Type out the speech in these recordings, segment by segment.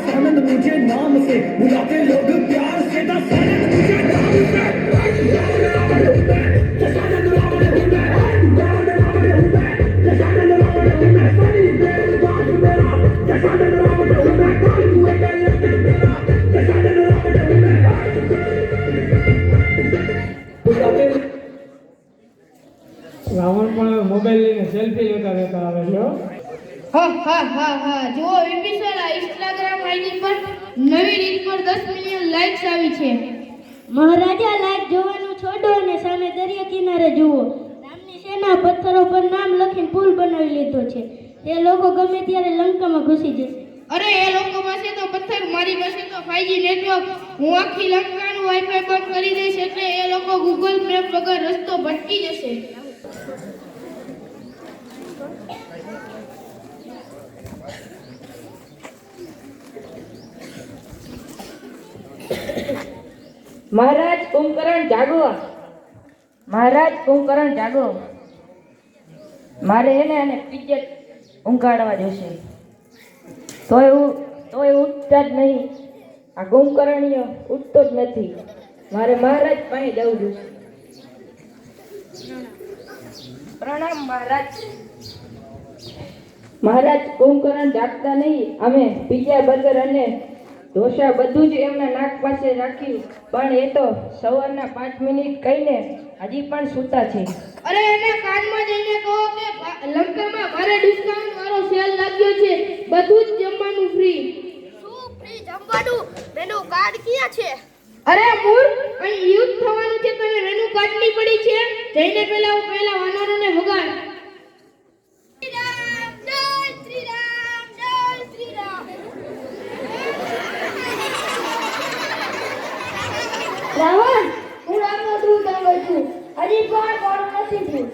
दशानंद मुझे नाम से बुलाते लोग प्यार से, दशानंद मुझे नाम से। दशानंद रावण हूँ मैं, रावण रावण हूँ मैं, दशानंद रावण हूँ मैं, सभी देवदास मेरा, दशानंद रावण हूँ मैं, काल हुए गए मेरा, दशानंद रावण हूँ मैं। રાવણ પણ મોબાઈલ લઈને સેલ્ફી લેતા રહેતા આવે છે. જો એપિસોડ ઇન્સ્ટાગ્રામ આઈડી પર નવી રીલ પર 10 મિલિયન લાઈક્સ આવી છે. મહારાજા લાઈક જોવાનું છોડો અને સામે દરિયા કિનારે જુઓ. રામની સેના પથ્થરો પર નામ લખીને પુલ બનાવી લીધો છે. એ લોકો ગમે ત્યારે લંકામાં ઘૂસી જશે. અરે એ લોકો પાસે તો પથ્થર, મારી પાસે તો 5G નેટવર્ક. હું આખી લંકાનું વાઈફાઈ બંધ કરી દઈશ એટલે એ લોકો ગૂગલ મેપ વગર રસ્તો ભટકી જશે. મહારાજ કુંભકર્ણ જાગો, મહારાજ કુંભકર્ણ જાગો. મારે એને અને પિજ્જત ઊંઘાડવા જોશે. તોય ઉઠતા જ નહીં. આ કુંભકર્ણીય ઉઠતો જ નથી. મારે મહારાજ પાસે જવું જોશે. પ્રણામ મહારાજ. મહારાજ કુંભકર્ણ જાગતા નહીં. અમે પિઝા, બર્ગર અને ઢોસા બધું જ એમના નાક પાસે રાખ્યું, પણ એ તો સવારના 5 મિનિટ કહીને હજી પણ સૂતા છે. અરે એને કાનમાં જઈને કહો કે લંકામાં ભારે ડિસ્કાઉન્ટ વાળો સેલ લાગ્યો છે, બધું જ જમવાનું ફ્રી. શું ફ્રી જમવાનું? મેનુ કાર્ડ ક્યાં છે? અરે મૂર્ખ, અહીં યુદ્ધ થવાનું છે, તને મેનુ કાર્ડની પડી છે? જઈને પહેલા વાનરોને ભગાડ. રાવણ, હું રામનો દૂત આવ્યો છું. હજી પણ મોડું નથી થયું.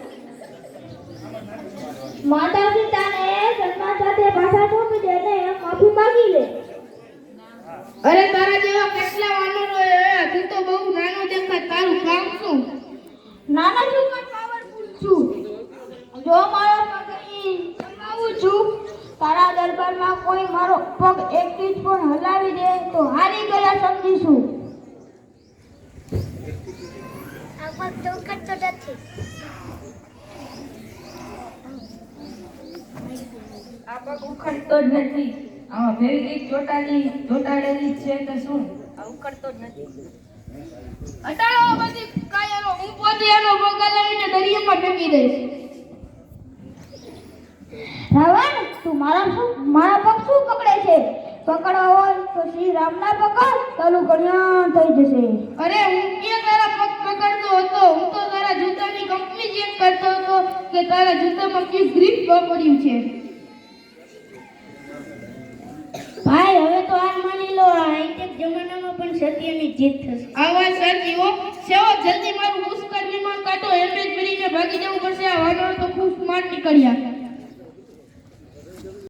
માતા પિતાને સન્માન સાથે ભાષા સોંપી દે અને માફી માંગી લે. અરે તારા જેવા કેટલા વાનરો હે, તું તો બહુ નાનો દેખાય. તારું કામ શું? નાના છું પણ પાવરફુલ છું. જો મારો પગ અહીં ચલાવું છું, તારા દરબારમાં કોઈ મારો પગ એક ઇંચ પણ હલાવી દે તો હારી ગયા સમજીશું. આ પગ તો ઉખડતો નથી. આ પગ ઉખડતો જ નથી. આમાં ફેવિકિક ચોટાડેલી છે તો શું? આ ઉખડતો જ નથી. હટાડો બધી કાયરો. હું પોતે એનો પગ હલાવીને દરિયામાં ફેંકી દઈશ. રાવણ, તું મારા પગ શું પકડે છે? પકડવા હોય તો શ્રી રામના પકડ, તારું કલ્યાણ થઈ જશે. અરે હું ક્યાં તારા પગ પકડતો હતો? હું તો તારા જૂતાની કંપની ચેક કરતો હતો કે તારા જૂતામાં કયું ગ્રીપ વાપર્યું છે. ભાઈ, હવે તો હાર માની લો. આ હાઈટેક જમાનામાં પણ સત્યની જીત થશે. આ વાત સાચી હો. સેવક, જલ્દી મારું પુષ્કળ વિમાન કાઢો. એમ જ ભરીને ભાગી જવું પડશે. આ વાનરો તો ખૂબ સ્માર્ટ નીકળ્યા.